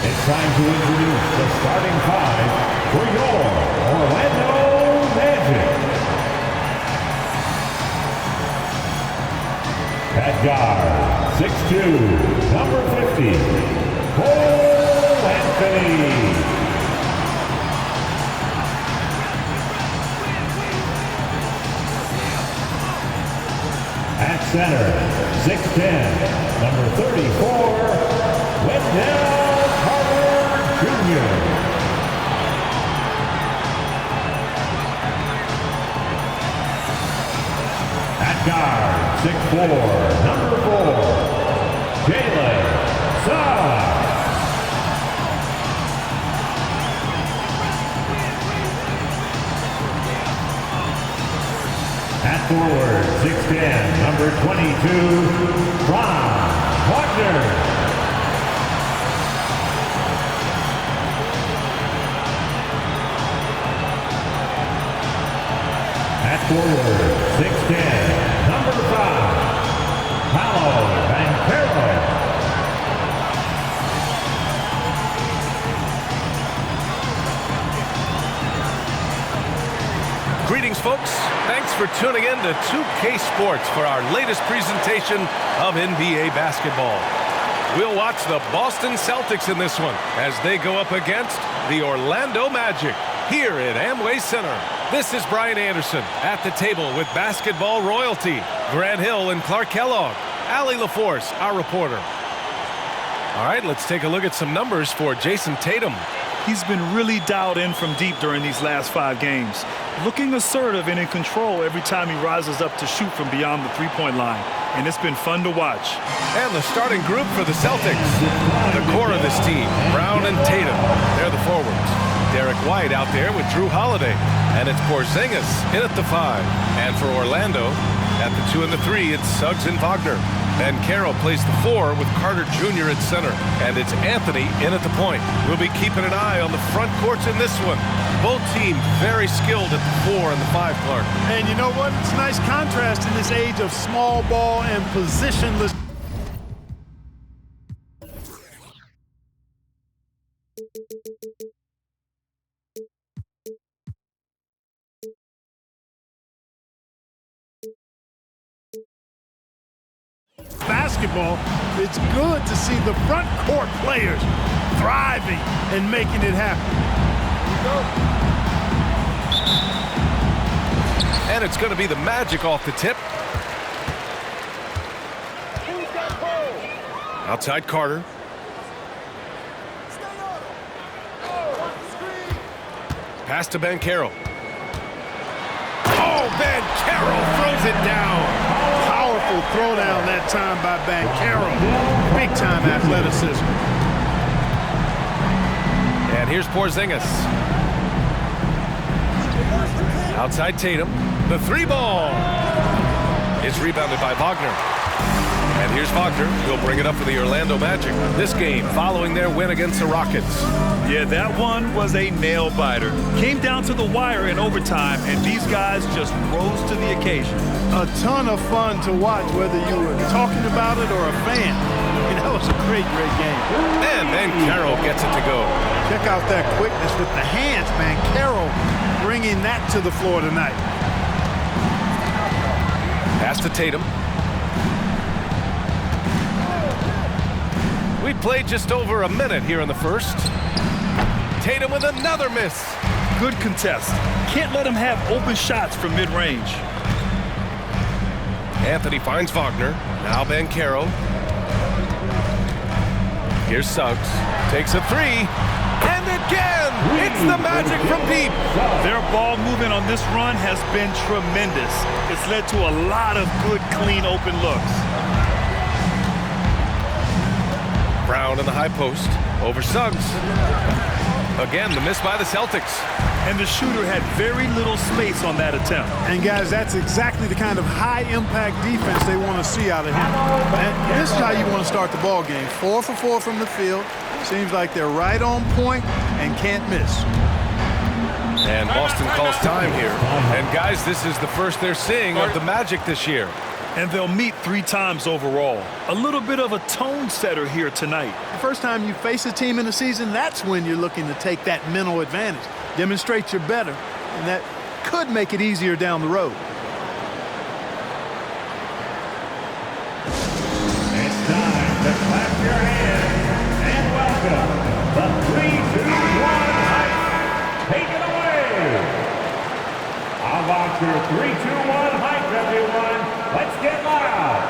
It's time to introduce the starting five for your Orlando Magic. At guard, 6'2", number 50, Cole Anthony. At center, 6'10", number 34, Wendell Carter Jr. At guard, 6'4", number 4, Jalen Suggs. At forward, 6'10", number 22, Franz Wagner. At forward, 6'10", number 5, Paolo Banchero. Greetings, folks. Thanks for tuning in to 2K Sports for our latest presentation of NBA basketball. We'll watch the Boston Celtics in this one as they go up against the Orlando Magic here at Amway Center. This is Brian Anderson at the table with basketball royalty, Grant Hill and Clark Kellogg, Allie LaForce, our reporter. All right, let's take a look at some numbers for Jason Tatum. He's been really dialed in from deep during these last 5 games, looking assertive and in control every time he rises up to shoot from beyond the three-point line, and it's been fun to watch. And the starting group for the Celtics. The core of this team, Brown and Tatum, they're the forwards. Derek White out there with Drew Holiday, and it's Porzingis in at the 5. And for Orlando, at the 2 and the 3, it's Suggs and Wagner. Banchero plays the 4 with Carter Jr. at center, and it's Anthony in at the point. We'll be keeping an eye on the front courts in this one. Both teams very skilled at the 4 and the 5, Clark. And you know what? It's a nice contrast in this age of small ball and positionless. Basketball, it's good to see the front court players thriving and making it happen. And it's going to be the Magic off the tip. Outside Carter. Pass to Banchero. Oh, Banchero throws it down. Powerful throwdown that time by Banchero. Big-time athleticism. And here's Porzingis. Outside Tatum. The 3 ball is rebounded by Wagner. And here's Wagner. He'll bring it up for the Orlando Magic. This game following their win against the Rockets. Yeah, that one was a nail-biter. Came down to the wire in overtime, and these guys just rose to the occasion. A ton of fun to watch, whether you were talking about it or a fan. And that was a great game. And Banchero gets it to go. Check out that quickness with the hands. Banchero bringing that to the floor tonight. Pass to Tatum. We played just over a minute here in the first. Tatum with another miss. Good contest. Can't let him have open shots from mid-range. Anthony finds Wagner. Now Banchero. Here's Suggs. Takes a 3. And again, it's the Magic from deep. Their ball movement on this run has been tremendous. It's led to a lot of good, clean, open looks. Brown in the high post. Over Suggs. Again, the miss by the Celtics. And the shooter had very little space on that attempt. And guys, that's exactly the kind of high-impact defense they want to see out of him. And this is how you want to start the ball game. 4 for 4 from the field. Seems like they're right on point and can't miss. And Boston calls time here. And guys, this is the first they're seeing of the Magic this year. And they'll meet 3 times overall. A little bit of a tone setter here tonight. The first time you face a team in the season, that's when you're looking to take that mental advantage. Demonstrate you're better, and that could make it easier down the road. It's time to clap your hands and welcome the 3-2-1 hype. Take it away. How about your 3-2-1 hype, everyone? Let's get loud.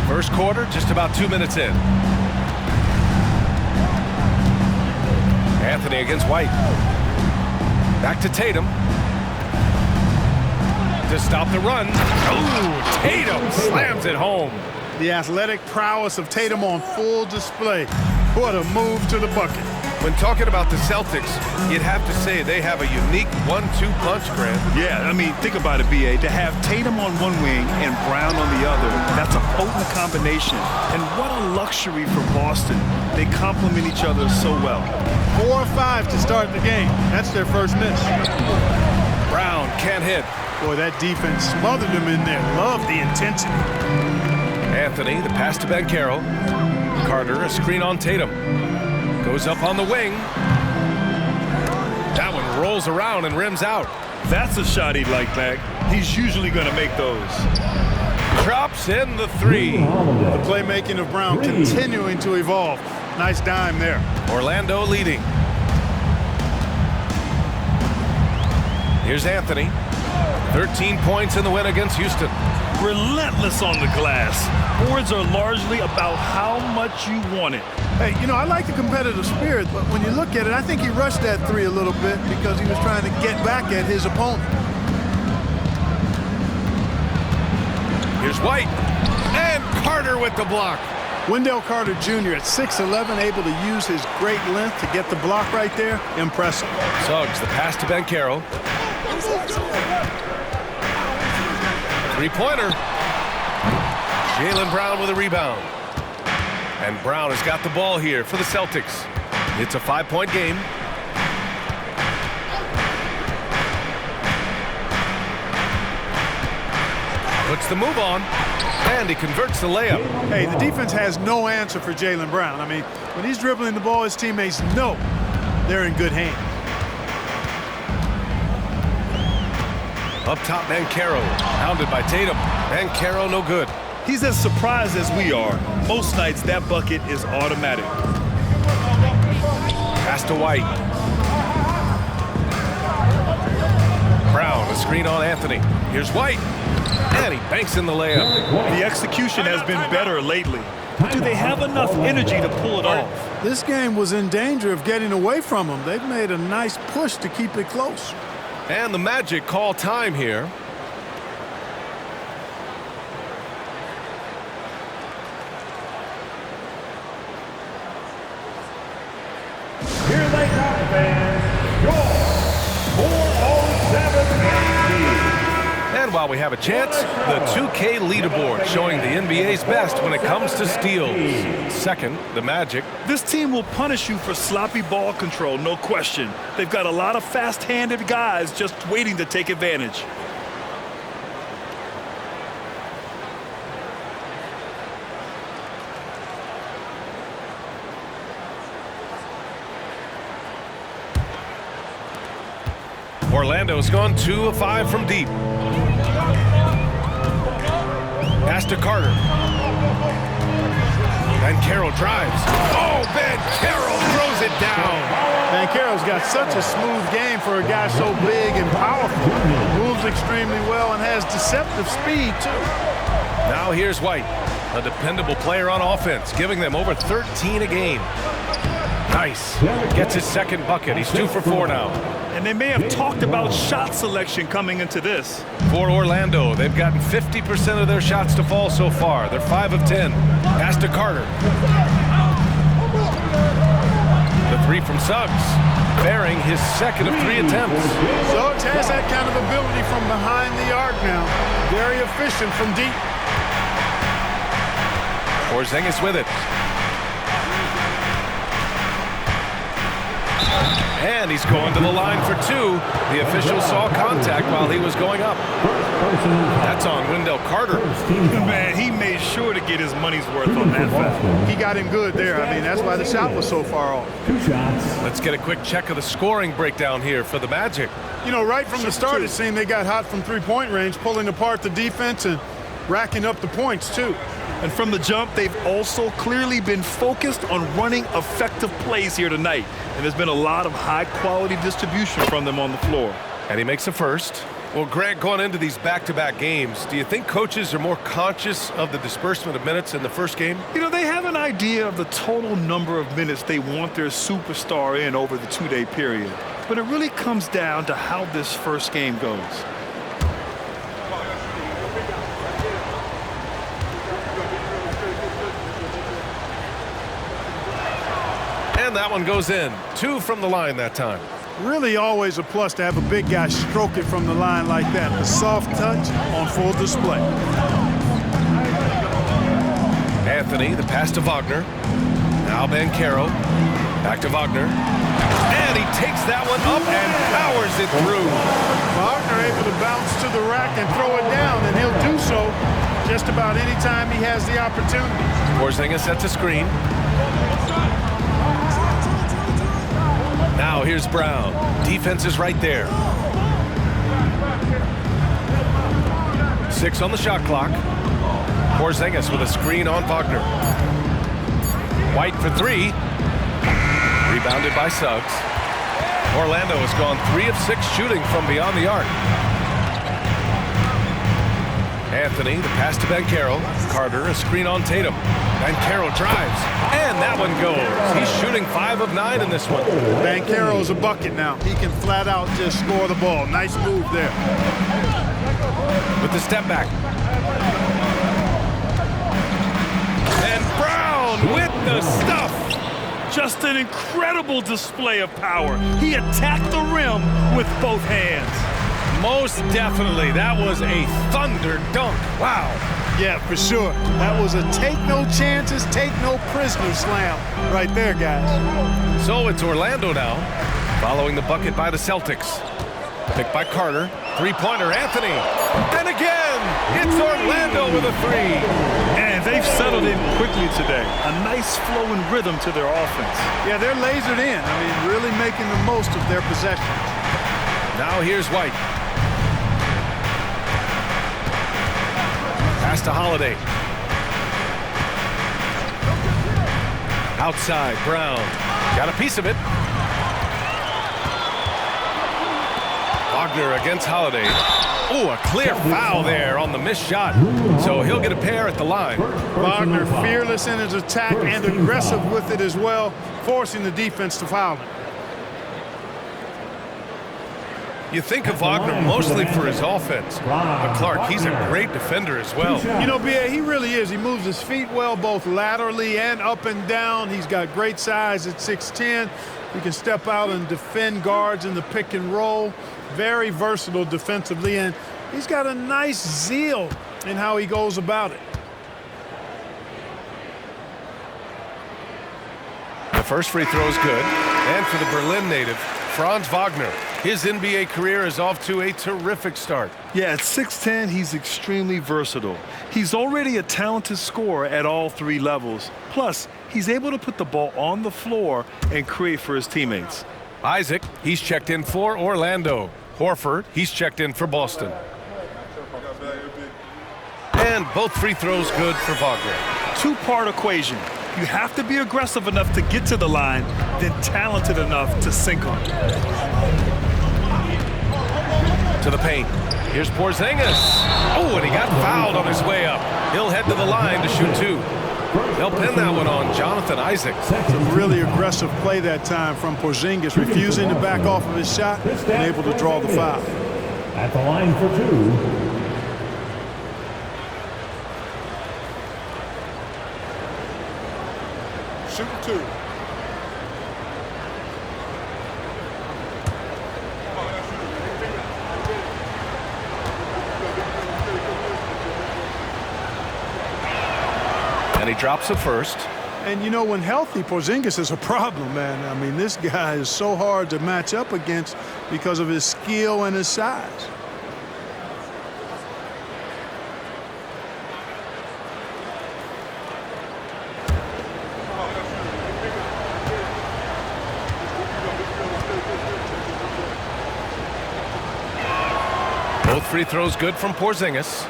First quarter, just about 2 minutes in. Anthony against White. Back to Tatum. To stop the run. Oh, Tatum slams it home. The athletic prowess of Tatum on full display. What a move to the bucket. When talking about the Celtics, you'd have to say they have a unique 1-2 punch, Grant. Yeah, I mean, think about it, B.A. To have Tatum on one wing and Brown on the other, that's a potent combination. And what a luxury for Boston. They complement each other so well. 4 or 5 to start the game. That's their first miss. Brown can't hit. Boy, that defense smothered them in there. Love the intensity. Anthony, the pass to Banchero. Carter, a screen on Tatum. Goes up on the wing. That one rolls around and rims out. That's a shot he'd like back. He's usually going to make those. Drops in the 3. The playmaking of Brown continuing to evolve. Nice dime there. Orlando leading. Here's Anthony. 13 points in the win against Houston. Relentless on the glass. Boards are largely about how much you want it. Hey, you know, I like the competitive spirit, but when you look at it, I think he rushed that 3 a little bit because he was trying to get back at his opponent. Here's White. And Carter with the block. Wendell Carter Jr. at 6'11", able to use his great length to get the block right there. Impressive. Suggs, the pass to Banchero. 3-pointer. Jaylen Brown with a rebound. And Brown has got the ball here for the Celtics. It's a 5-point game. Puts the move on. And he converts the layup. Hey, the defense has no answer for Jaylen Brown. I mean, when he's dribbling the ball, his teammates know they're in good hands. Up top, Banchero, hounded by Tatum. Banchero no good. He's as surprised as we are. Most nights, that bucket is automatic. Pass to White. Brown, a screen on Anthony. Here's White. And he banks in the layup. The execution has been better lately. But do they have enough energy to pull it off? This game was in danger of getting away from them. They've made a nice push to keep it close. And the Magic call time here. Here they come, fans. Your 407 And while we have a chance, the 2K leaderboard showing the NBA's best when it comes to steals. Second, the Magic. This team will punish you for sloppy ball control, no question. They've got a lot of fast-handed guys just waiting to take advantage. Orlando's gone 2 of 5 from deep. Pass to Carter. Banchero drives. Oh, Banchero throws it down. Banchero's got such a smooth game for a guy so big and powerful. Moves extremely well and has deceptive speed, too. Now here's White, a dependable player on offense, giving them over 13 a game. Nice. Gets his second bucket. He's 2 for 4 now. And they may have talked about shot selection coming into this. For Orlando, they've gotten 50% of their shots to fall so far. They're 5 of 10. Pass to Carter. The 3 from Suggs. bearing his second of 3 attempts. Suggs has that kind of ability from behind the arc now. Very efficient from deep. Porzingis with it. And he's going to the line for 2. The official saw contact while he was going up. That's on Wendell Carter. Man, he made sure to get his money's worth on that foul. He got him good there. I mean, that's why the shot was so far off. 2 shots. Let's get a quick check of the scoring breakdown here for the Magic. You know, right from the start, it seemed they got hot from three-point range, pulling apart the defense and racking up the points, too. And from the jump, they've also clearly been focused on running effective plays here tonight. And there's been a lot of high-quality distribution from them on the floor. And he makes a first. Well, Greg, going into these back-to-back games, do you think coaches are more conscious of the disbursement of minutes in the first game? You know, they have an idea of the total number of minutes they want their superstar in over the 2-day period. But it really comes down to how this first game goes. And that one goes in. 2 from the line that time. Really always a plus to have a big guy stroke it from the line like that. The soft touch on full display. Anthony, the pass to Wagner. Now Banchero. Back to Wagner. And he takes that one up and powers it through. Wagner able to bounce to the rack and throw it down, and he'll do so just about any time he has the opportunity. Porzingis sets a screen. Now here's Brown. Defense is right there. 6 on the shot clock. Porzingis with a screen on Wagner. White for 3. Rebounded by Suggs. Orlando has gone 3 of 6 shooting from beyond the arc. Anthony, the pass to Banchero. Carter, a screen on Tatum. Banchero drives, and that one goes. He's shooting 5 of 9 in this one. Banchero's a bucket now. He can flat out just score the ball. Nice move there. With the step back. And Brown with the stuff. Just an incredible display of power. He attacked the rim with both hands. Most definitely. That was a thunder dunk. Wow. Yeah, for sure. That was a take no chances, take no prisoner slam right there, guys. So it's Orlando now, following the bucket by the Celtics. Picked by Carter. 3-pointer, Anthony. And again, it's Orlando with a 3. And they've settled in quickly today. A nice flow and rhythm to their offense. Yeah, they're lasered in. I mean, really making the most of their possessions. Now here's White. Pass to Holiday. Outside, Brown. Got a piece of it. Wagner against Holiday. Oh, a clear foul there on the missed shot. So he'll get a pair at the line. Wagner fearless in his attack and aggressive with it as well, forcing the defense to foul him. You think of Wagner mostly for his offense, but Clark, he's a great defender as well. You know, B.A., he really is. He moves his feet well, both laterally and up and down. He's got great size at 6'10". He can step out and defend guards in the pick and roll. Very versatile defensively, and he's got a nice zeal in how he goes about it. The first free throw is good, and for the Berlin native, Franz Wagner. His NBA career is off to a terrific start. Yeah, at 6'10", he's extremely versatile. He's already a talented scorer at all 3 levels. Plus, he's able to put the ball on the floor and create for his teammates. Isaac, he's checked in for Orlando. Horford, he's checked in for Boston. And both free throws good for Wagner. 2-part equation. You have to be aggressive enough to get to the line, then talented enough to sink them. To the paint. Here's Porzingis. Oh, and he got fouled on his way up. He'll head to the line to shoot 2. They'll pin that one on Jonathan Isaac. It's a really aggressive play that time from Porzingis, refusing to back off of his shot and able to draw the foul. At the line for 2. Shooting 2. And he drops it first. And, you know, when healthy, Porzingis is a problem, man. I mean, this guy is so hard to match up against because of his skill and his size. Both free throws good from Porzingis.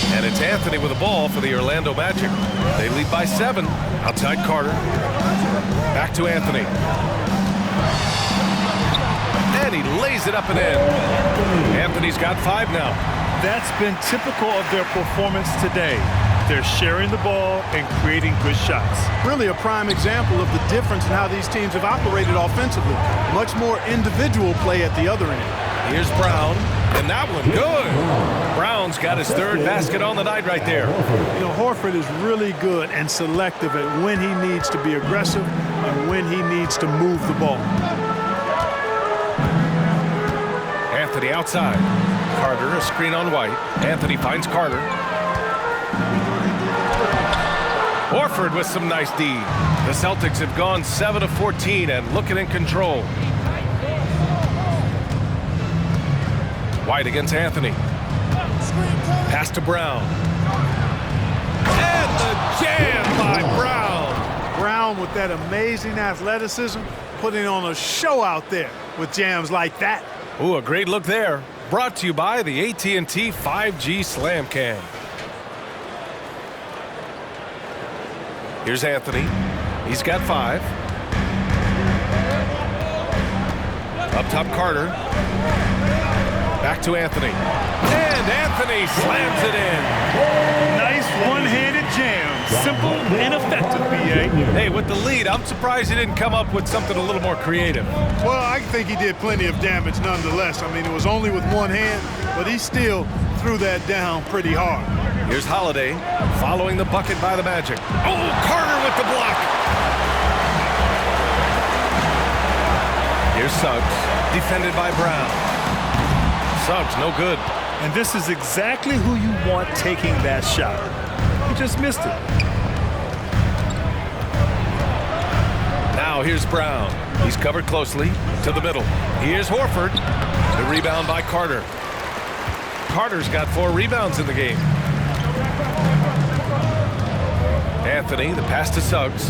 And it's Anthony with the ball for the Orlando Magic. They lead by 7. Outside Carter. Back to Anthony. And he lays it up and in. Anthony's got 5 now. That's been typical of their performance today. They're sharing the ball and creating good shots. Really a prime example of the difference in how these teams have operated offensively. Much more individual play at the other end. Here's Brown, and that one good. Brown's got his 3rd basket on the night right there. You know, Horford is really good and selective at when he needs to be aggressive and when he needs to move the ball. Anthony outside. Carter, a screen on White. Anthony finds Carter. Horford with some nice D. The Celtics have gone 7 of 14 and looking in control. White against Anthony. Pass to Brown. And the jam by Brown. Brown with that amazing athleticism, putting on a show out there with jams like that. Ooh, a great look there. Brought to you by the AT&T 5G Slam Cam. Here's Anthony. He's got 5. Up top, Carter. Back to Anthony. And Anthony slams it in. Nice one-handed jam. Simple and effective, B.A. Hey, with the lead, I'm surprised he didn't come up with something a little more creative. Well, I think he did plenty of damage nonetheless. I mean, it was only with one hand, but he still threw that down pretty hard. Here's Holiday following the bucket by the Magic. Oh, Carter with the block. Here's Suggs, defended by Brown. Suggs, no good. And this is exactly who you want taking that shot. He just missed it. Now here's Brown. He's covered closely to the middle. Here's Horford. The rebound by Carter. Carter's got 4 rebounds in the game. Anthony, the pass to Suggs.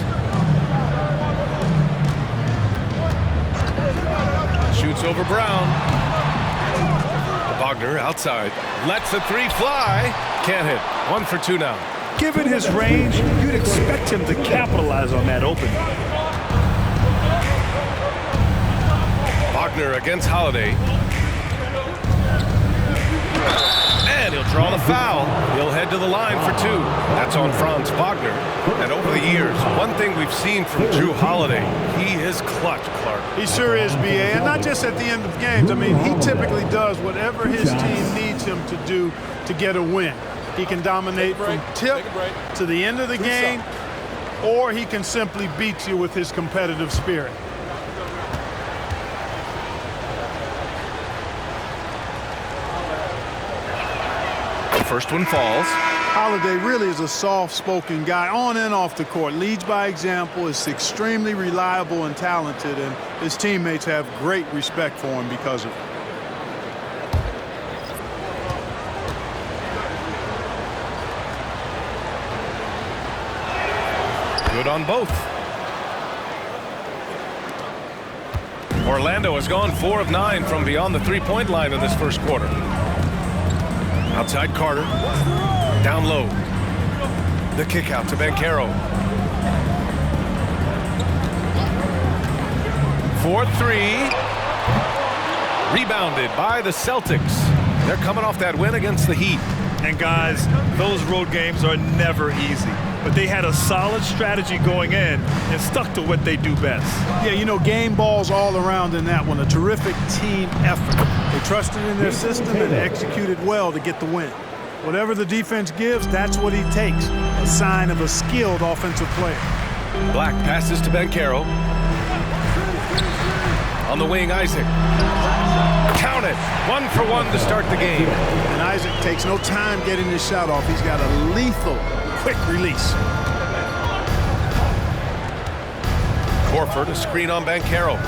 Shoots over Brown. Wagner outside. Lets the 3 fly. Can't hit. 1 for 2 now. Given his range, you'd expect him to capitalize on that opening. Wagner against Holiday. And he'll draw the foul. He'll head to the line for 2. That's on Franz Wagner. And over the years, one thing we've seen from Jrue Holiday, he is clutch, Clark. He sure is, B.A., and not just at the end of games. I mean, he typically does whatever his team needs him to do to get a win. He can dominate from tip to the end of the game, or he can simply beat you with his competitive spirit. The first one falls. Holiday really is a soft-spoken guy on and off the court. Leads by example, is extremely reliable and talented, and his teammates have great respect for him because of it. Good on both. Orlando has gone 4 of 9 from beyond the 3-point line in this first quarter. Outside Carter. Down low. The kick out to Banchero. 4-3. Rebounded by the Celtics. They're coming off that win against the Heat. And guys, those road games are never easy. But they had a solid strategy going in and stuck to what they do best. Yeah, you know, game balls all around in that one. A terrific team effort. They trusted in their system and executed well to get the win. Whatever the defense gives, that's what he takes. A sign of a skilled offensive player. Black passes to Banchero. On the wing, Isaac. Count it. 1 for 1 to start the game. And Isaac takes no time getting his shot off. He's got a lethal, quick release. Horford, a screen on Banchero.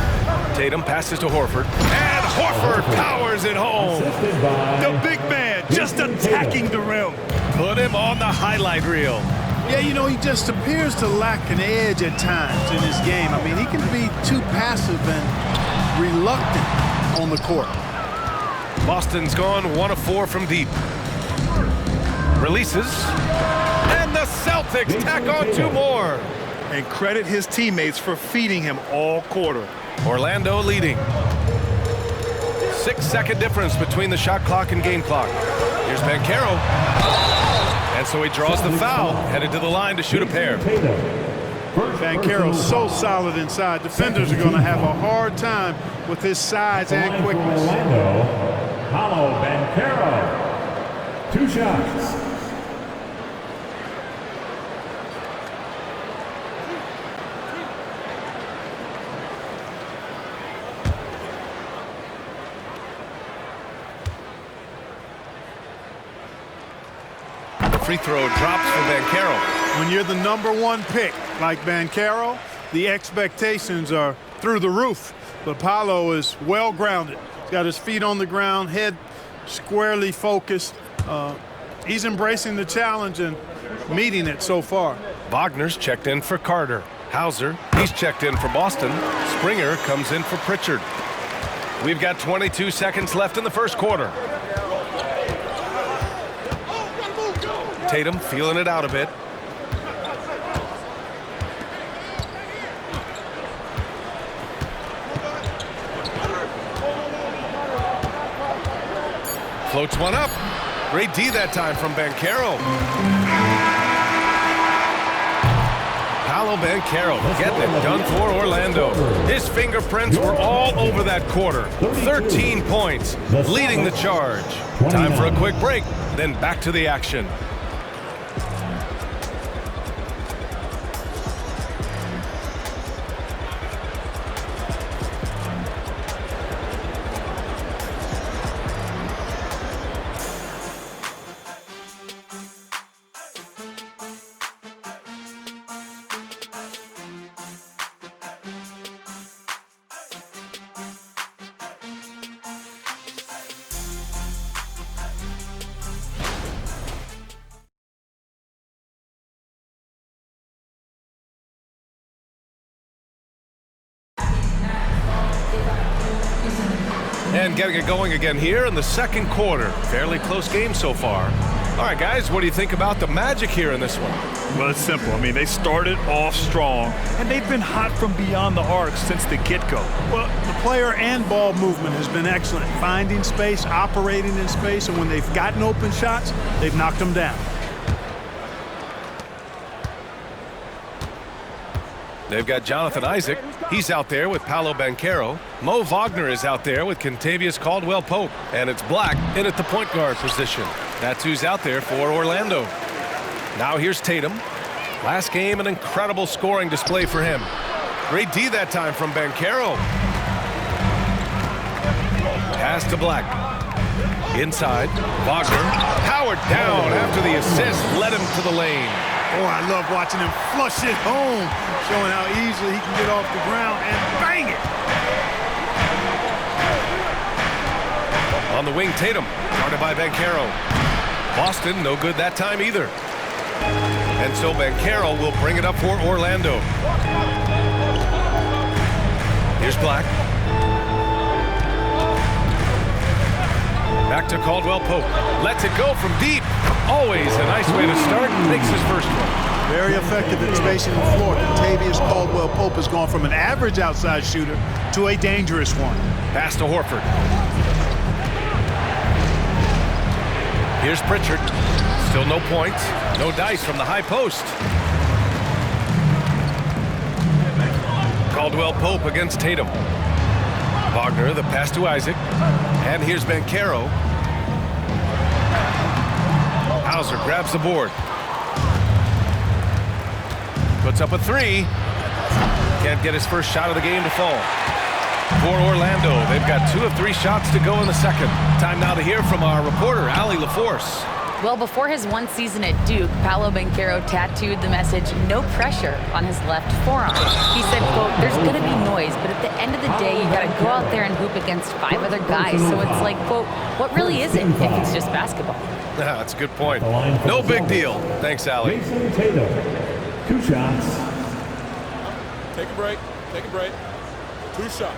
Tatum passes to Horford. And Horford powers it home. The big man just attacking the rim. Put him on the highlight reel. Yeah, you know, he just appears to lack an edge at times in his game. I mean, he can be too passive and reluctant on the court. Boston's gone 1 of 4 from deep. Releases. And the Celtics tack on 2 more. And credit his teammates for feeding him all quarter. Orlando leading. 6-second difference between the shot clock and game clock. Here's Banchero. And so he draws the foul, headed to the line to shoot a pair. Banchero's so solid inside. Defenders are going to have a hard time with his size and quickness. Orlando, Paolo Banchero. 2 shots. Free throw drops for Banchero. When you're the #1 pick like Banchero, the expectations are through the roof. But Paolo is well grounded. He's got his feet on the ground, head squarely focused. He's embracing the challenge and meeting it so far. Wagner's checked in for Carter. Hauser, he's checked in for Boston. Springer comes in for Pritchard. We've got 22 seconds left in the first quarter. Tatum feeling it out a bit. Floats one up. Great D that time from Banchero. Paolo Banchero getting it done for Orlando. His fingerprints were all over that quarter. 13 points, leading the charge. Time for a quick break, then back to the action. And getting it going again here in the second quarter. Fairly close game so far. All right, guys, what do you think about the Magic here in this one? Well, it's simple. I mean, they started off strong, and they've been hot from beyond the arc since the get-go. Well, the player and ball movement has been excellent. Finding space, operating in space, and when they've gotten open shots, they've knocked them down. They've got Jonathan Isaac. He's out there with Paolo Banchero. Mo Wagner is out there with Kentavious Caldwell-Pope. And it's Black in at the point guard position. That's who's out there for Orlando. Now here's Tatum. Last game, an incredible scoring display for him. Great D that time from Banchero. Pass to Black. Inside, Wagner. Powered down after the assist led him to the lane. Oh, I love watching him flush it home, showing how easily he can get off the ground and bang it. On the wing, Tatum, guarded by Banchero. Boston, no good that time either. And so Banchero will bring it up for Orlando. Here's Black. Back to Caldwell-Pope. Lets it go from deep. Always a nice way to start. Makes his first one. Very effective in spacing the floor. Kentavious Caldwell-Pope has gone from an average outside shooter to a dangerous one. Pass to Horford. Here's Pritchard. Still no points. No dice from the high post. Caldwell-Pope against Tatum. Wagner, the pass to Isaac. And here's Banchero. Hauser grabs the board. Puts up a three. Can't get his first shot of the game to fall. For Orlando, they've got 2 of 3 shots to go in the second. Time now to hear from our reporter, Allie LaForce. Well, before his one season at Duke, Paolo Banchero tattooed the message, "No pressure," on his left forearm. He said, quote, "There's going to be noise, but at the end of the day, you got to go out there and hoop against 5 other guys. So it's like, quote, what really is it if it's just basketball?" Yeah, that's a good point. No big deal. Thanks, Allie. Jason Tatum, 2 shots. Take a break. Take a break. 2 shots.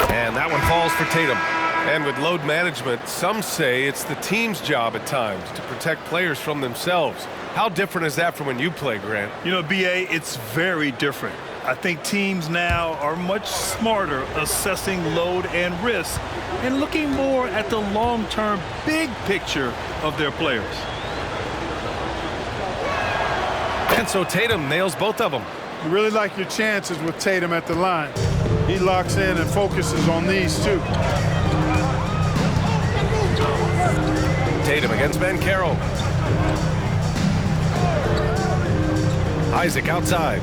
And that one falls for Tatum. And with load management, some say it's the team's job at times to protect players from themselves. How different is that from when you play, Grant? You know, B.A., it's very different. I think teams now are much smarter assessing load and risk and looking more at the long-term big picture of their players. And so Tatum nails both of them. You really like your chances with Tatum at the line. He locks in and focuses on these 2. Tatum against Banchero. Isaac outside.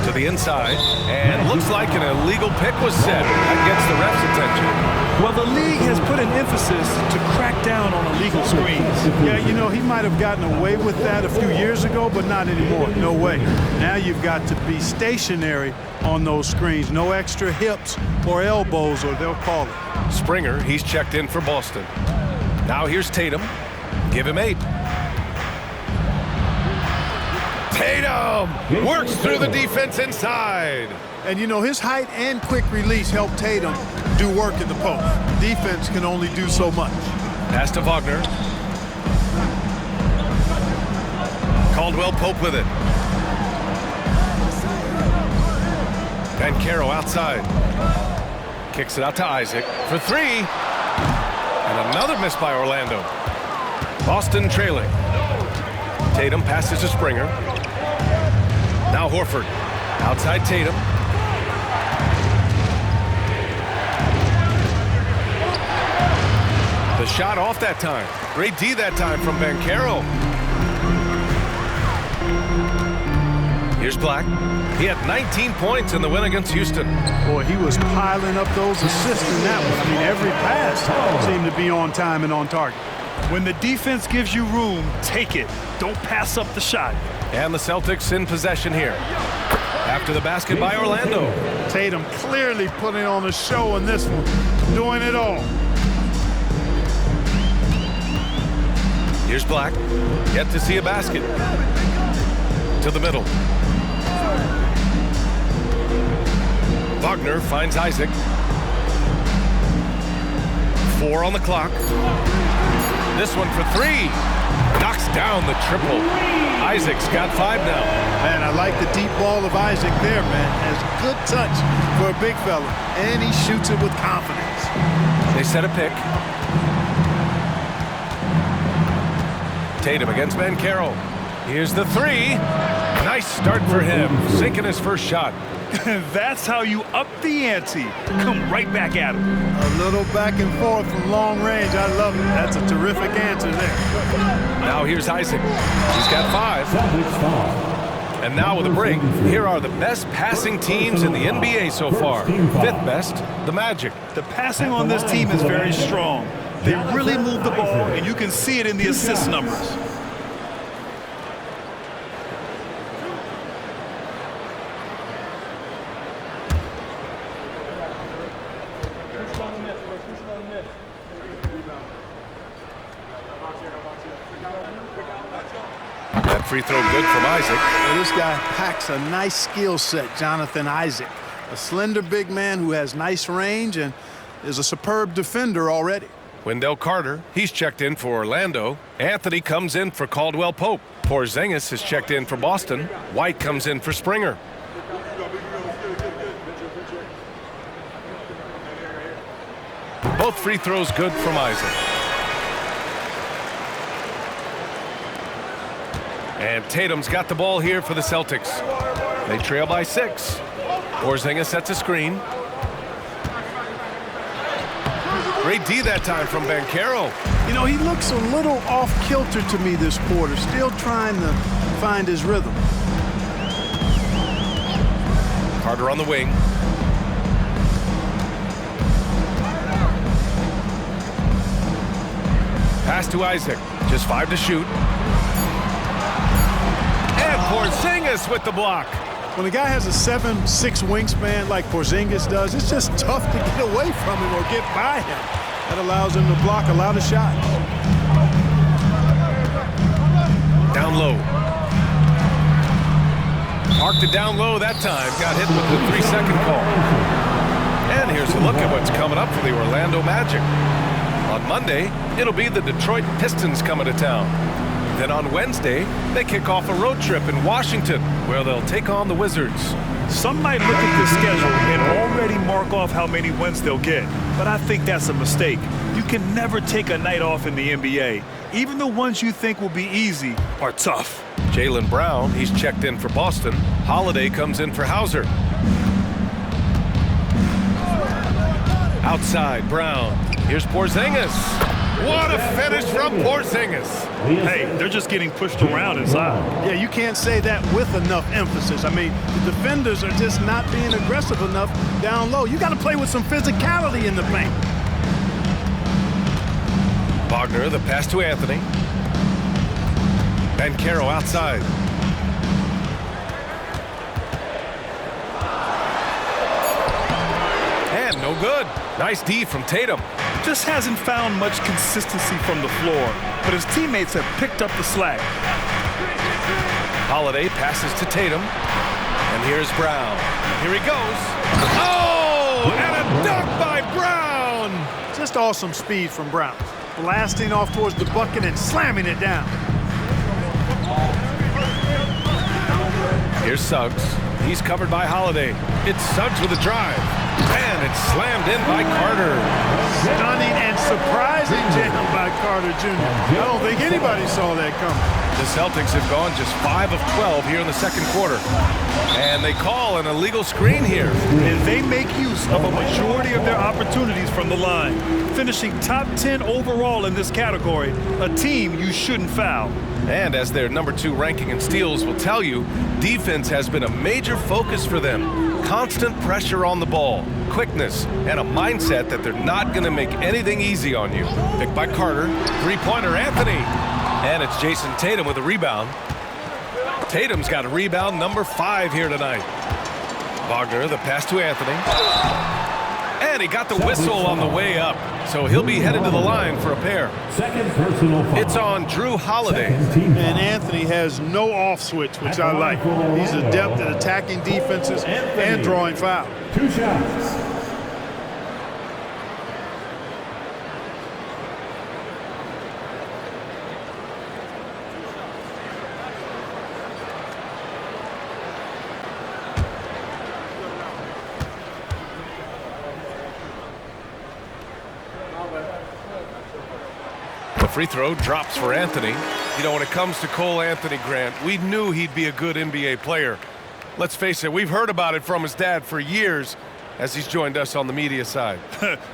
To the inside. And looks like an illegal pick was set. That gets the ref's attention. Well, the league has put an emphasis to crack down on illegal screens. Yeah, you know, he might have gotten away with that a few years ago, but not anymore. No way. Now you've got to be stationary on those screens. No extra hips or elbows, or they'll call it. Springer, he's checked in for Boston. Now here's Tatum. Give him 8. Tatum works through the defense inside. And, you know, his height and quick release help Tatum do work in the post. Defense can only do so much. Pass to Wagner. Caldwell Pope with it. Banchero outside. Kicks it out to Isaac for 3. And another miss by Orlando. Boston trailing. Tatum passes to Springer. Now Horford. Outside Tatum. The shot off that time. Great D that time from Banchero. Here's Black. He had 19 points in the win against Houston. Boy, he was piling up those assists in that one. I mean, every pass seemed to be on time and on target. When the defense gives you room, take it. Don't pass up the shot. And the Celtics in possession here. After the basket by Orlando. Tatum clearly putting on a show in this one. Doing it all. Here's Black. Yet to see a basket. To the middle. Wagner finds Isaac. 4 on the clock. This one for 3. Knocks down the triple. Isaac's got 5 now. Man, I like the deep ball of Isaac there, man. Has good touch for a big fella. And he shoots it with confidence. They set a pick. Tatum against Banchero. Here's the 3. Nice start for him. Sinking his first shot. That's how you up the ante. Come right back at him. A little back and forth from long range. I love it. That's a terrific answer there. Now here's Isaac. He's got 5. And now with a break, here are the best passing teams in the NBA so far. 5th best, the Magic. The passing on this team is very strong. They really move the ball, and you can see it in the assist numbers. That free throw good from Isaac. Well, this guy packs a nice skill set, Jonathan Isaac. A slender big man who has nice range and is a superb defender already. Wendell Carter, he's checked in for Orlando. Anthony comes in for Caldwell Pope. Porzingis is checked in for Boston. White comes in for Springer. Both free throws good from Isaac. And Tatum's got the ball here for the Celtics. They trail by 6. Porzingis sets a screen. Great D that time from Banchero. You know, he looks a little off-kilter to me this quarter, still trying to find his rhythm. Carter on the wing. Pass to Isaac. Just 5 to shoot. And Porzingis with the block. When a guy has a 7'6" wingspan like Porzingis does, it's just tough to get away from him or get by him. That allows him to block a lot of shots. Down low. Parked it down low that time. Got hit with the 3-second call. And here's a look at what's coming up for the Orlando Magic. On Monday, it'll be the Detroit Pistons coming to town. Then on Wednesday, they kick off a road trip in Washington, where they'll take on the Wizards. Some might look at the schedule and already mark off how many wins they'll get, but I think that's a mistake. You can never take a night off in the NBA. Even the ones you think will be easy are tough. Jaylen Brown, he's checked in for Boston. Holiday comes in for Hauser. Outside, Brown. Here's Porzingis. What a finish from Porzingis. Hey, they're just getting pushed around inside. Yeah, you can't say that with enough emphasis. I mean, the defenders are just not being aggressive enough down low. You got to play with some physicality in the paint. Wagner, the pass to Anthony. Banchero outside. And no good. Nice D from Tatum. Just hasn't found much consistency from the floor, but his teammates have picked up the slack. Holiday passes to Tatum. And here's Brown. Here he goes. Oh! And a dunk by Brown! Just awesome speed from Brown. Blasting off towards the bucket and slamming it down. Here's Suggs. He's covered by Holiday. It's Suggs with a drive. And it's slammed in by Carter. Stunning and surprising jam by Carter Jr. I don't think anybody saw that coming. The Celtics have gone just 5 of 12 here in the second quarter. And they call an illegal screen here. And they make use of a majority of their opportunities from the line. Finishing top 10 overall in this category, a team you shouldn't foul. And as their number 2 ranking in steals will tell you, defense has been a major focus for them. Constant pressure on the ball, quickness, and a mindset that they're not going to make anything easy on you. Picked by Carter, three-pointer Anthony. And it's Jason Tatum with a rebound. Tatum's got a rebound number 5 here tonight. Wagner, the pass to Anthony. And he got the whistle on the way up, so he'll be headed to the line for a pair. Second personal foul. It's on Drew Holiday. And Anthony has no off switch, which I like. He's adept at attacking defenses and drawing fouls. 2 shots. Free throw drops for Anthony. You know, when it comes to Cole Anthony, Grant, we knew he'd be a good NBA player. Let's face it, we've heard about it from his dad for years as he's joined us on the media side.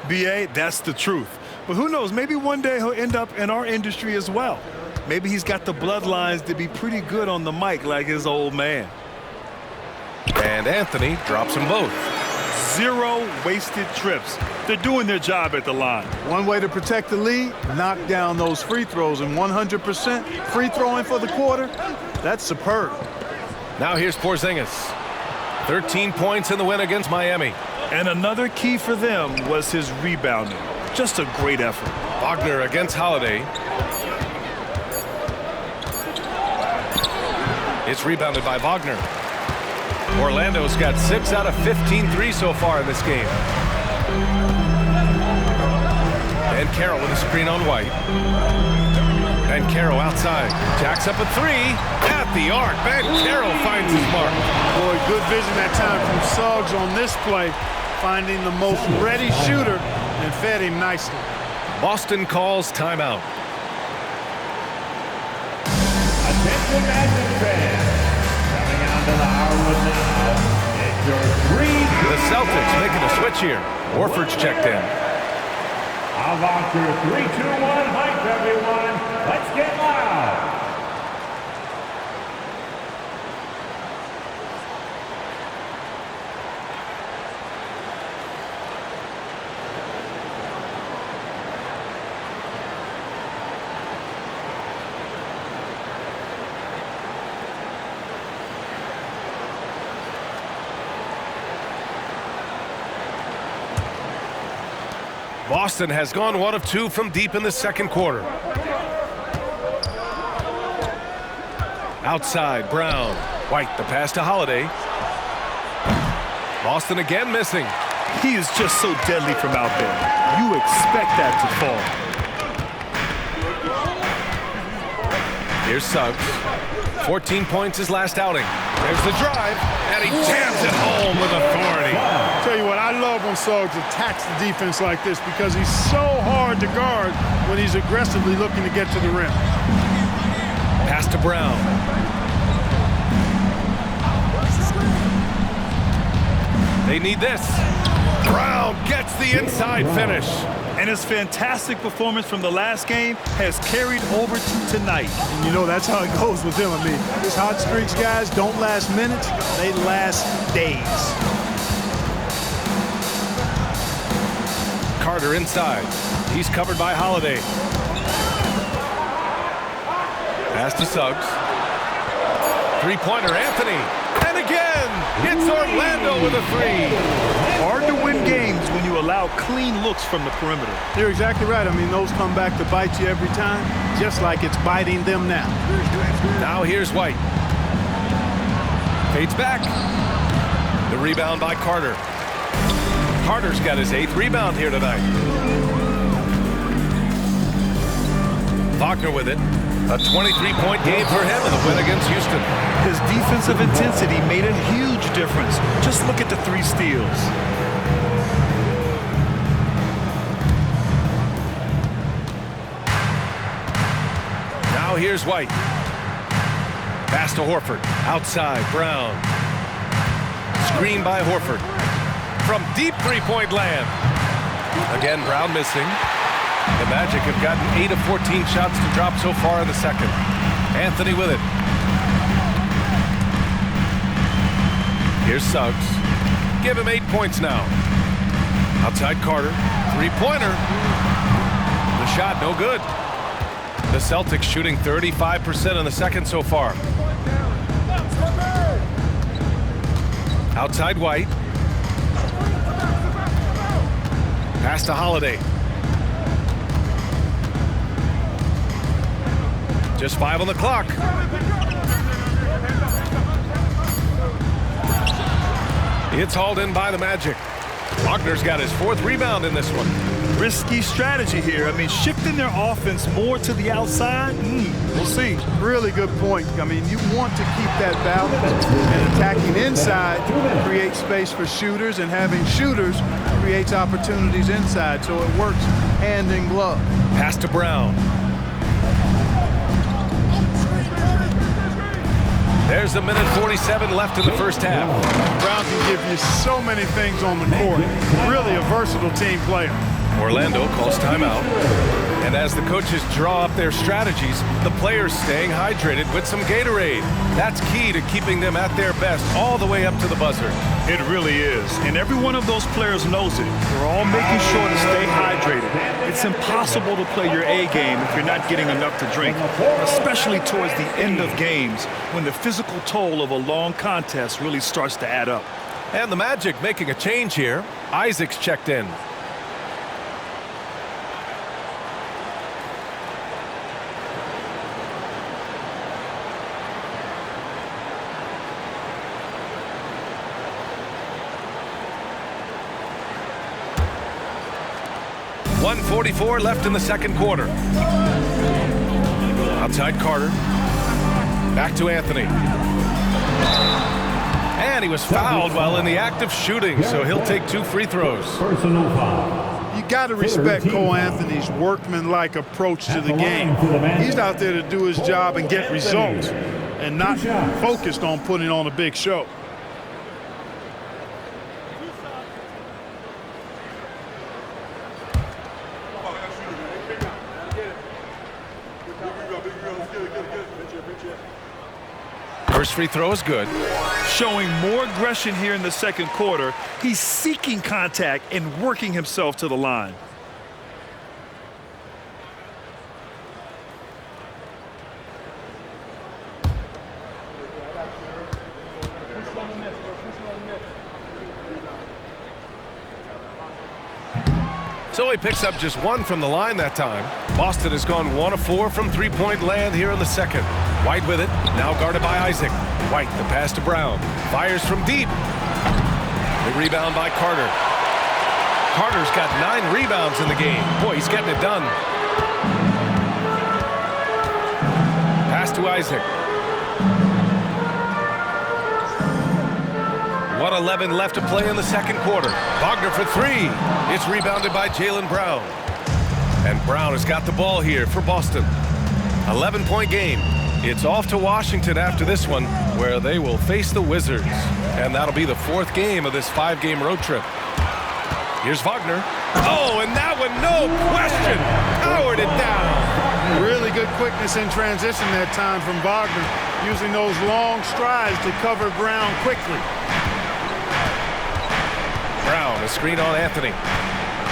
B.A., that's the truth. But who knows, maybe one day he'll end up in our industry as well. Maybe he's got the bloodlines to be pretty good on the mic like his old man. And Anthony drops them both. 0 wasted trips. They're doing their job at the line. One way to protect the lead, knock down those free throws, and 100% free throwing for the quarter, that's superb. Now here's Porzingis. 13 points in the win against Miami. And another key for them was his rebounding. Just a great effort. Wagner against Holiday. It's rebounded by Wagner. Orlando's got 6 out of 15 threes so far in this game. And Carroll with a screen on White. And Carroll outside. Jacks up a 3 at the arc. And Carroll finds his mark. Boy, good vision that time from Suggs on this play, finding the most ready shooter and fed him nicely. Boston calls timeout. Attention Magic fans. Coming out to the Hardwood now. It's your 3. The Celtics making a switch here. Warford's checked in. How about your 3, 2, 1 hype, everyone? Let's get loud. Boston has gone 1 of 2 from deep in the second quarter. Outside, Brown. White, the pass to Holiday. Boston again missing. He is just so deadly from out there. You expect that to fall. Here's Suggs. 14 points his last outing. There's the drive, and he jams it home with authority. Tell you what, I love when Suggs attacks the defense like this because he's so hard to guard when he's aggressively looking to get to the rim. Pass to Brown. They need this. Brown gets the inside finish. And his fantastic performance from the last game has carried over to tonight. And you know, that's how it goes with him. I mean, these hot streaks, guys, don't last minutes. They last days. Carter inside. He's covered by Holiday. Pass to Suggs. Three-pointer, Anthony. And again, it's Orlando with a 3. Hard to win games when you allow clean looks from the perimeter. You're exactly right. I mean, those come back to bite you every time, just like it's biting them now. Now here's White. Fades back. The rebound by Carter. Carter's got his 8th rebound here tonight. Wagner with it. A 23-point game for him in the win against Houston. His defensive intensity made a huge difference. Just look at the 3 steals. Now here's White. Pass to Horford. Outside, Brown. Screen by Horford. From deep 3-point land. Again, Brown missing. The Magic have gotten 8 of 14 shots to drop so far in the second. Anthony with it. Here's Suggs. Give him 8 points now. Outside Carter. 3-pointer. The shot no good. The Celtics shooting 35% in the second so far. Outside White. Pass to Holiday. Just 5 on the clock. It's hauled in by the Magic. Wagner's got his 4th rebound in this one. Risky strategy here. I mean, shifting their offense more to the outside, we'll see. Really good point. I mean, you want to keep that balance, and attacking inside creates space for shooters, and having shooters creates opportunities inside, so it works hand in glove. Pass to Brown. There's a minute 47 left in the first half. Brown can give you so many things on the court. Really a versatile team player. Orlando calls timeout. And as the coaches draw up their strategies, the players staying hydrated with some Gatorade. That's key to keeping them at their best all the way up to the buzzer. It really is. And every one of those players knows it. They're all making sure to stay hydrated. It's impossible to play your A game if you're not getting enough to drink, especially towards the end of games when the physical toll of a long contest really starts to add up. And the Magic making a change here. Isaac's checked in. .144 left in the second quarter. Outside Carter. Back to Anthony. And he was fouled while in the act of shooting, so he'll take 2 free throws. Personal foul. You got to respect Cole Anthony's workmanlike approach to the game. He's out there to do his job and get results, and not focused on putting on a big show. First free throw is good. Showing more aggression here in the second quarter. He's seeking contact and working himself to the line. So he picks up just one from the line that time. Boston has gone 1 of 4 from three-point land here in the second. White with it, now guarded by Isaac. White, the pass to Brown. Fires from deep. The rebound by Carter. Carter's got 9 rebounds in the game. Boy, he's getting it done. Pass to Isaac. 1:11 left to play in the second quarter. Wagner for 3. It's rebounded by Jaylen Brown. And Brown has got the ball here for Boston. 11-point game. It's off to Washington after this one, where they will face the Wizards. And that'll be the 4th game of this 5-game road trip. Here's Wagner. Oh, and that one, no question, powered it down. Really good quickness in transition that time from Wagner, using those long strides to cover ground quickly. Brown, a screen on Anthony.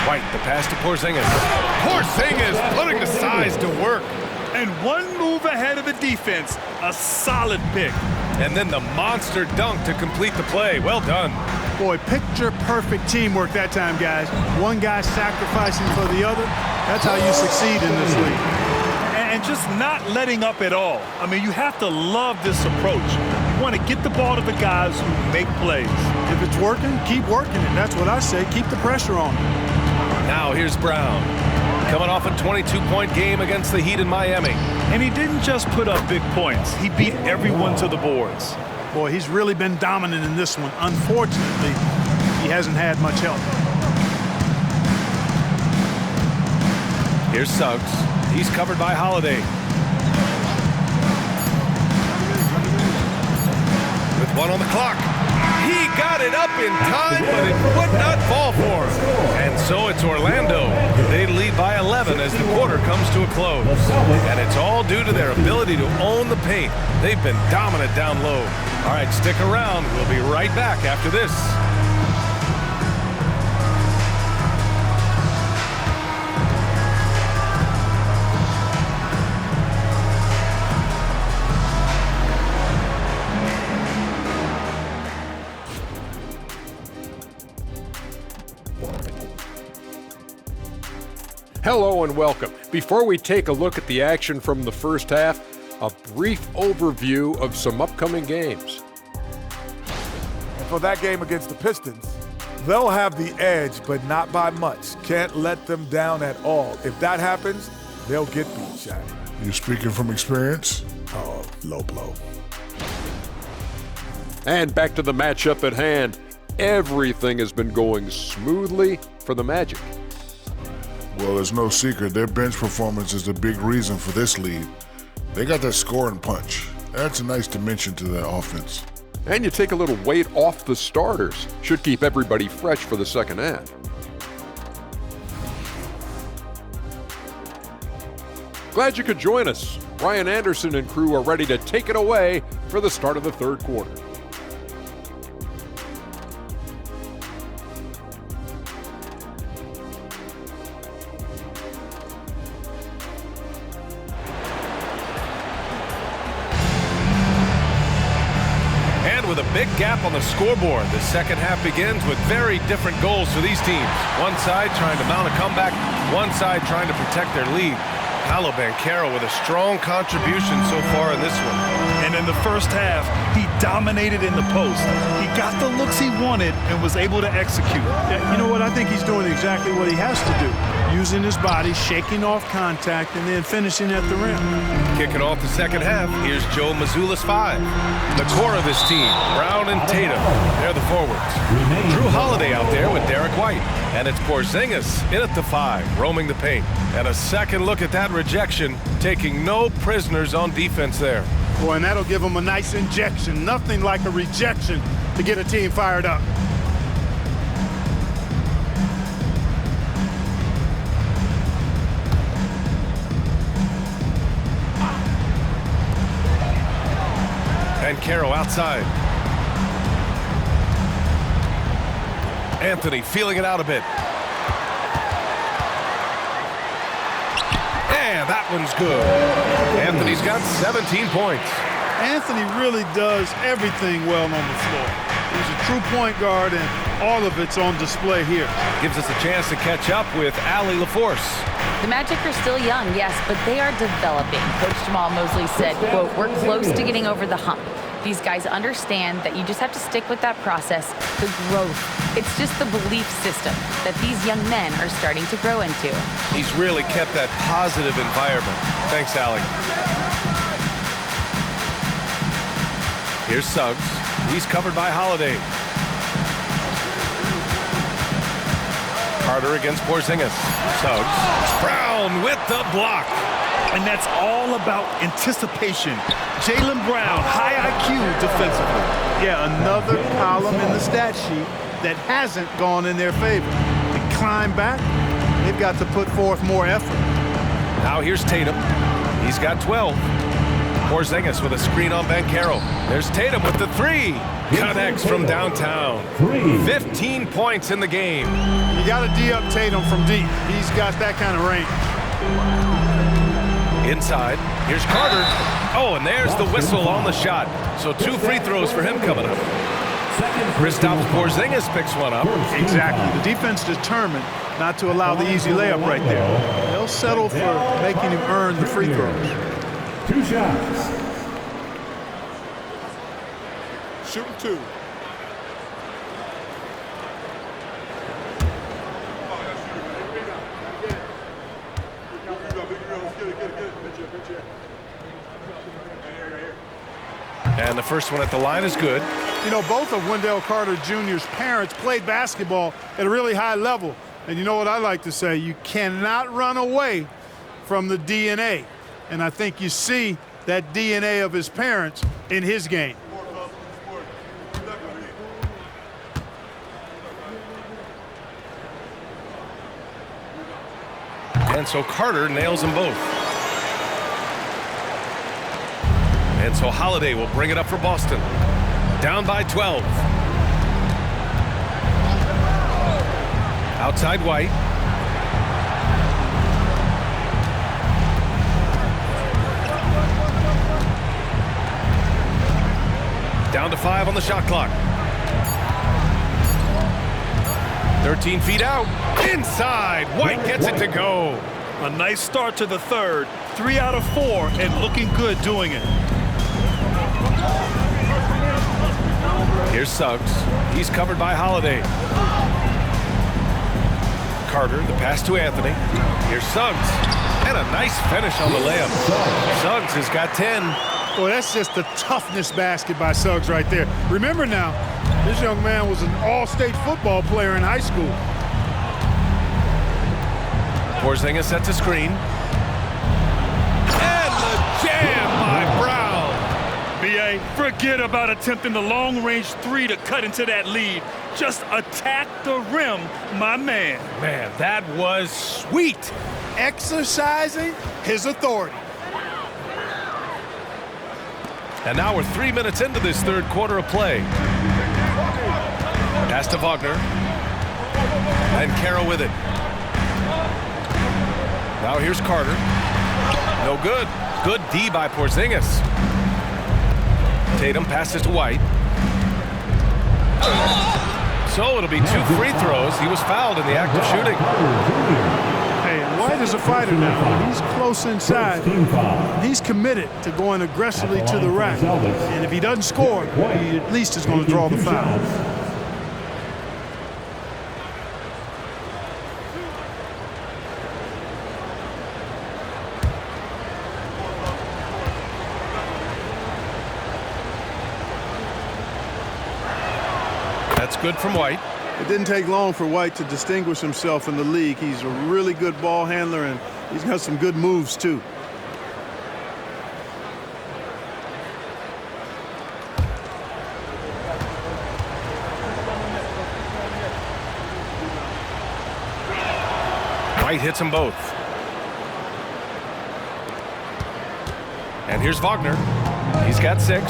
White, the pass to Porzingis. Porzingis putting the size to work. And one move ahead of the defense. A solid pick. And then the monster dunk to complete the play. Well done. Boy, picture-perfect teamwork that time, guys. One guy sacrificing for the other. That's how you succeed in this league. And just not letting up at all. I mean, you have to love this approach. You want to get the ball to the guys who make plays. If it's working, keep working it. That's what I say. Keep the pressure on. Now here's Brown. Coming off a 22-point game against the Heat in Miami. And he didn't just put up big points. He beat everyone to the boards. Boy, he's really been dominant in this one. Unfortunately, he hasn't had much help. Here's Suggs. He's covered by Holiday. With 1 on the clock. He got it up in time, but it would not fall for him. And so it's Orlando. They lead by 11 as the quarter comes to a close. And it's all due to their ability to own the paint. They've been dominant down low. All right, stick around. We'll be right back after this. Hello and welcome. Before we take a look at the action from the first half, a brief overview of some upcoming games. For that game against the Pistons, they'll have the edge, but not by much. Can't let them down at all. If that happens, they'll get beat, Shaq. You speaking from experience? Oh, low blow. And back to the matchup at hand. Everything has been going smoothly for the Magic. Well, it's no secret their bench performance is the big reason for this lead. They got that scoring punch. That's a nice dimension to their offense. And you take a little weight off the starters. Should keep everybody fresh for the second half. Glad you could join us. Brian Anderson and crew are ready to take it away for the start of the third quarter. With a big gap on the scoreboard, the second half begins with very different goals for these teams. One side trying to mount a comeback, one side trying to protect their lead. Paolo Banchero with a strong contribution so far in this one. And in the first half, he dominated in the post. He got the looks he wanted and was able to execute. You know what? I think he's doing exactly what he has to do. Using his body, shaking off contact, and then finishing at the rim. Kicking off the second half, here's Joe Mazzulla's 5. The core of this team, Brown and Tatum, they're the forwards. Drew Holiday out there with Derek White. And it's Porzingis in at the 5, roaming the paint. And a second look at that rejection, taking no prisoners on defense there. Boy, and that'll give him a nice injection. Nothing like a rejection to get a team fired up. Banchero outside. Anthony feeling it out a bit. And that one's good. Anthony's got 17 points. Anthony really does everything well on the floor. He's a true point guard, and all of it's on display here. Gives us a chance to catch up with Allie LaForce. The Magic are still young, yes, but they are developing. Coach Jamal Mosley said, quote, "We're close to getting over the hump. These guys understand that you just have to stick with that process, the growth. It's just the belief system that these young men are starting to grow into." He's really kept that positive environment. Thanks, Allie. Here's Suggs. He's covered by Holiday. Carter against Porzingis. Suggs. Brown with the block. And that's all about anticipation. Jaylen Brown, high IQ defensively. Yeah, another column in the stat sheet that hasn't gone in their favor. To climb back, they've got to put forth more effort. Now here's Tatum. He's got 12. Porzingis with a screen on Banchero. There's Tatum with the three. Connects from downtown. 15 points in the game. You got to D-up Tatum from deep. He's got that kind of range. Inside, here's Carter. Oh, and there's the whistle on the shot. So 2 free throws for him coming up. Kristaps Porzingis picks one up. Exactly. The defense determined not to allow the easy layup right there. They'll settle for making him earn the free throws. 2 shots. Shooting 2. And the first one at the line is good. You know, both of Wendell Carter Jr.'s parents played basketball at a really high level. And you know what I like to say? You cannot run away from the DNA. And I think you see that DNA of his parents in his game. And so Carter nails them both. And so Holiday will bring it up for Boston. Down by 12. Outside White. Down to 5 on the shot clock. 13 feet out. Inside. White gets it to go. A nice start to the third. 3 out of 4 and looking good doing it. Here's Suggs. He's covered by Holiday. Carter, the pass to Anthony. Here's Suggs. And a nice finish on the layup. Suggs has got 10. Boy, that's just the toughness basket by Suggs right there. Remember now, this young man was an all-state football player in high school. Porzingis sets a screen. And the jam by Brown. B.A., forget about attempting the long-range 3 to cut into that lead. Just attack the rim, my man. Man, that was sweet. Exercising his authority. And now we're 3 minutes into this third quarter of play. Pass to Wagner. And Carroll with it. Now here's Carter. No good. Good D by Porzingis. Tatum passes to White. So it'll be 2 free throws. He was fouled in the act of shooting. Hey, White is a fighter now. He's close inside. He's committed to going aggressively to the rack. And if he doesn't score, he at least is going to draw the foul. That's good from White. It didn't take long for White to distinguish himself in the league. He's a really good ball handler, and he's got some good moves, too. White hits them both. And here's Wagner. He's got 6.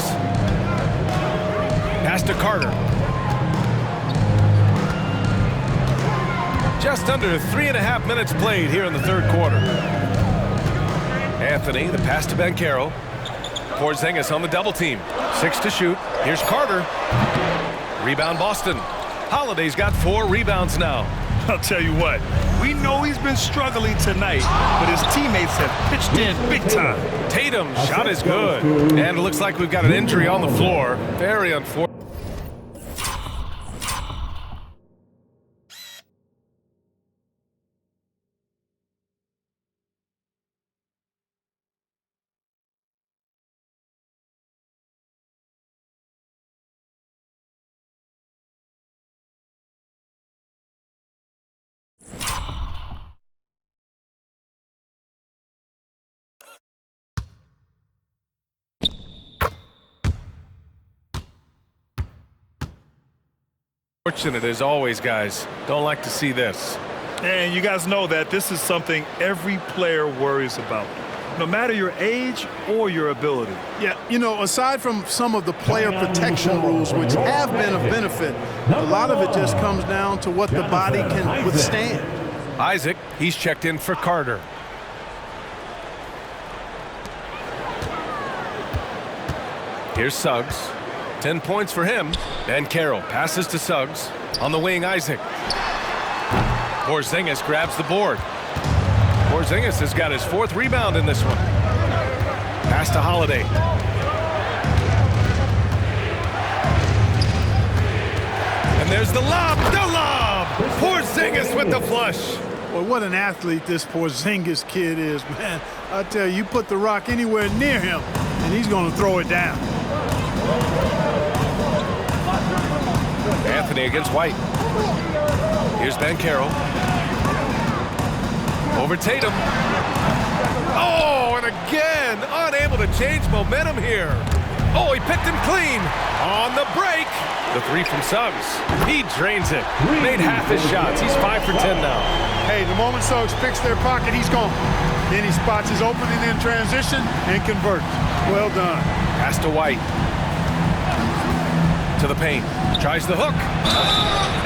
Pass to Carter. Just under 3.5 minutes played here in the third quarter. Anthony, the pass to Banchero. Porzingis on the double team. 6 to shoot. Here's Carter. Rebound Boston. Holiday's got 4 rebounds now. I'll tell you what, we know he's been struggling tonight, but his teammates have pitched in big time. Tatum's shot is good. And it looks like we've got an injury on the floor. Very unfortunate. Fortunate as always, guys. Don't like to see this. And you guys know that this is something every player worries about, no matter your age or your ability. Yeah, you know, aside from some of the player protection rules, which have been of benefit, a lot of it just comes down to what the body can withstand. Isaac, he's checked in for Carter. Here's Suggs. 10 points for him. And Carroll passes to Suggs. On the wing, Isaac. Porzingis grabs the board. Porzingis has got his 4th rebound in this one. Pass to Holiday. And there's the lob. The lob! Porzingis with the flush. Well, what an athlete this Porzingis kid is, man. I tell you, you put the rock anywhere near him, and he's going to throw it down. Anthony against White. Here's Banchero. Over Tatum. Oh, and again, unable to change momentum here. Oh, he picked him clean. On the break. The 3 from Suggs. He drains it. Made half his shots. He's 5 for 10 now. Hey, the moment Suggs picks their pocket, he's gone. Then he spots his opening in transition and converts. Well done. Pass to White. To the paint. Tries the hook.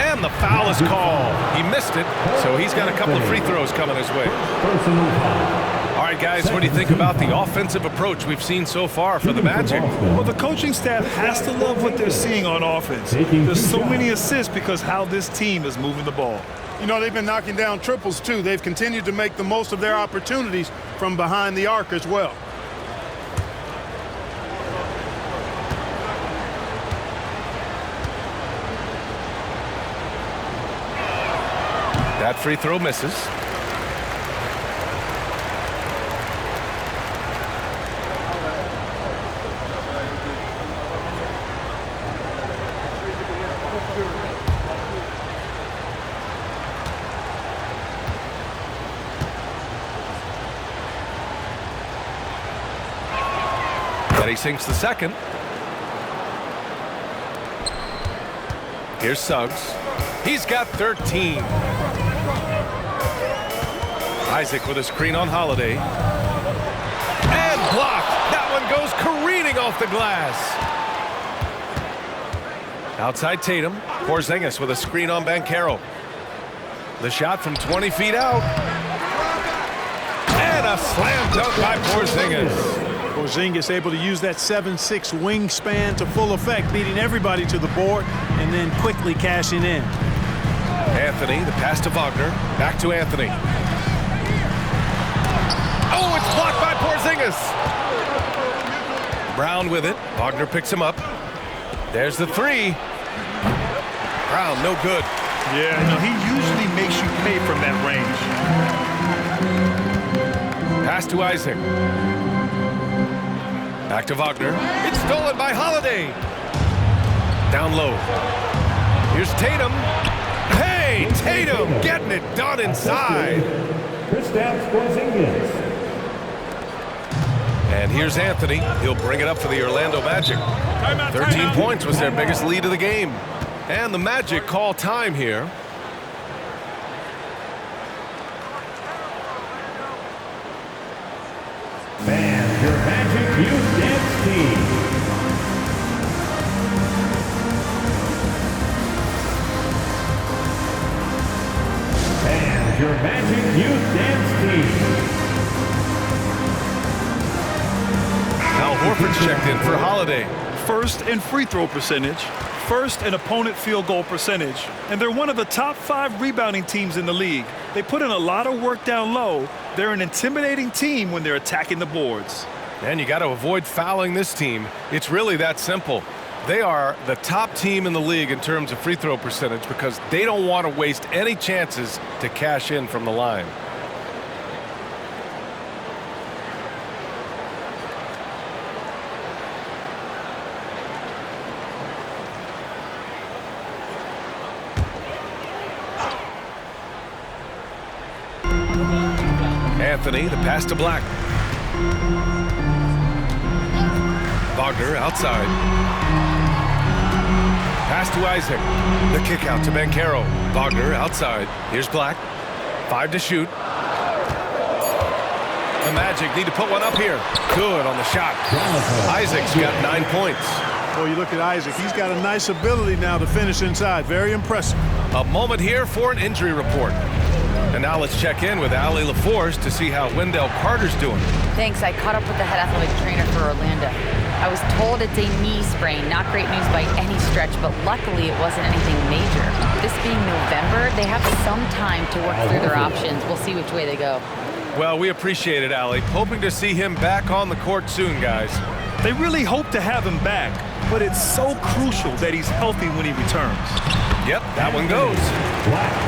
And the foul is called. He missed it, so he's got a couple of free throws coming his way. All right, guys, what do you think about the offensive approach we've seen so far for the Magic? Well, the coaching staff has to love what they're seeing on offense. There's so many assists because how this team is moving the ball. You know, they've been knocking down triples, too. They've continued to make the most of their opportunities from behind the arc as well. That free throw misses. And he sinks the second. Here's Suggs. He's got 13. Isaac with a screen on Holiday. And blocked. That one goes careening off the glass. Outside Tatum. Porzingis with a screen on Banchero. The shot from 20 feet out. And a slam dunk by Porzingis. Porzingis able to use that 7'6" wingspan to full effect, beating everybody to the board and then quickly cashing in. Anthony, the pass to Wagner. Back to Anthony. Oh, it's blocked by Porzingis. Brown with it. Wagner picks him up. There's the 3. Brown, no good. Yeah, you know, he usually makes you pay from that range. Pass to Isaac. Back to Wagner. It's stolen by Holiday. Down low. Here's Tatum. Hey, Tatum getting it done inside. And here's Anthony. He'll bring it up for the Orlando Magic. 13 points was their biggest lead of the game. And the Magic call time here. And your Magic Youth Dance Team. Horford's checked in for Holiday. First in free throw percentage, first in opponent field goal percentage, and they're one of the top 5 rebounding teams in the league. They put in a lot of work down low. They're an intimidating team when they're attacking the boards. And you got to avoid fouling this team. It's really that simple. They are the top team in the league in terms of free throw percentage because they don't want to waste any chances to cash in from the line. Anthony, the pass to Black. Wagner outside. Pass to Isaac. The kick out to Banchero. Wagner outside. Here's Black. 5 to shoot. The Magic need to put one up here. Good on the shot. Isaac's got 9 points. Well, you look at Isaac. He's got a nice ability now to finish inside. Very impressive. A moment here for an injury report. And now let's check in with Allie LaForce to see how Wendell Carter's doing. Thanks. I caught up with the head athletic trainer for Orlando. I was told it's a knee sprain. Not great news by any stretch, but luckily it wasn't anything major. This being November, they have some time to work through their options. We'll see which way they go. Well, we appreciate it, Allie. Hoping to see him back on the court soon, guys. They really hope to have him back, but it's so crucial that he's healthy when he returns. Yep, that one goes.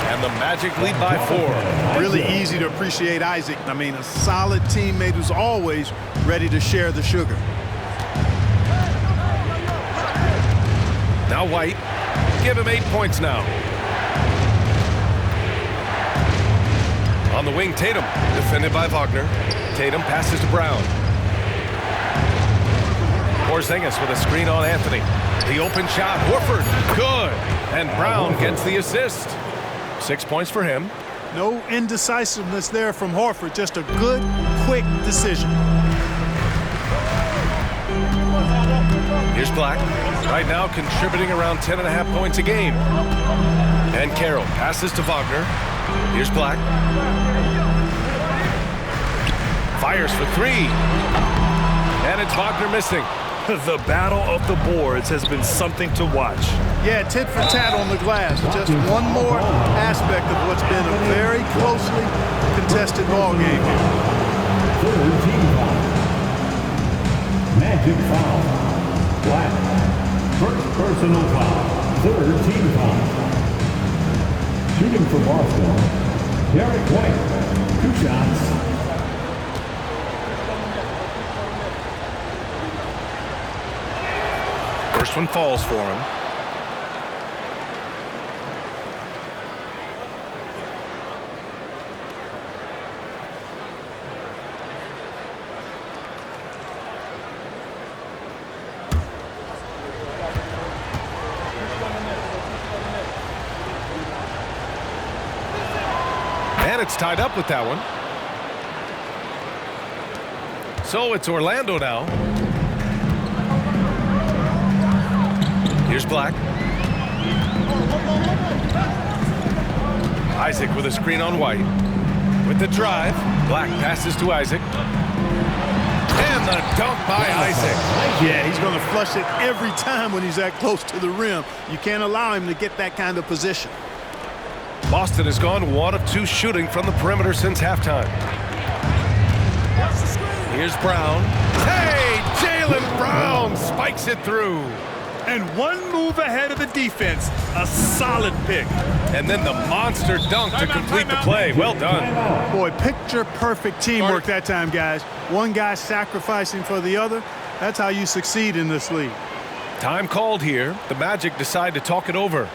And the Magic lead by 4. Really easy to appreciate Isaac. I mean, a solid teammate who's always ready to share the sugar. Now White. Give him 8 points now. On the wing, Tatum. Defended by Wagner. Tatum passes to Brown. Porzingis with a screen on Anthony. The open shot. Horford. Good. And Brown gets the assist. 6 points for him. No indecisiveness there from Horford. Just a good, quick decision. Here's Black. Right now contributing around 10.5 points a game. And Carroll passes to Wagner. Here's Black. Fires for 3. And it's Wagner missing. The battle of the boards has been something to watch. Yeah, tit for tat on the glass. Just one more aspect of what's been a very closely contested ball game here. Third team foul. Magic foul. Black. First personal foul. Third team foul. Shooting for Boston. Derek White. 2 shots. First one falls for him. And it's tied up with that one. So it's Orlando now. Here's Black. Isaac with a screen on White. With the drive, Black passes to Isaac. And the dunk by Isaac. Yeah, he's going to flush it every time when he's that close to the rim. You can't allow him to get that kind of position. Boston has gone 1 of 2 shooting from the perimeter since halftime. Here's Brown. Hey, Jaylen Brown spikes it through. And one move ahead of the defense. A solid pick. And then the monster dunk to complete the play. Well done. Boy, picture-perfect teamwork that time, guys. One guy sacrificing for the other. That's how you succeed in this league. Time called here. The Magic decide to talk it over.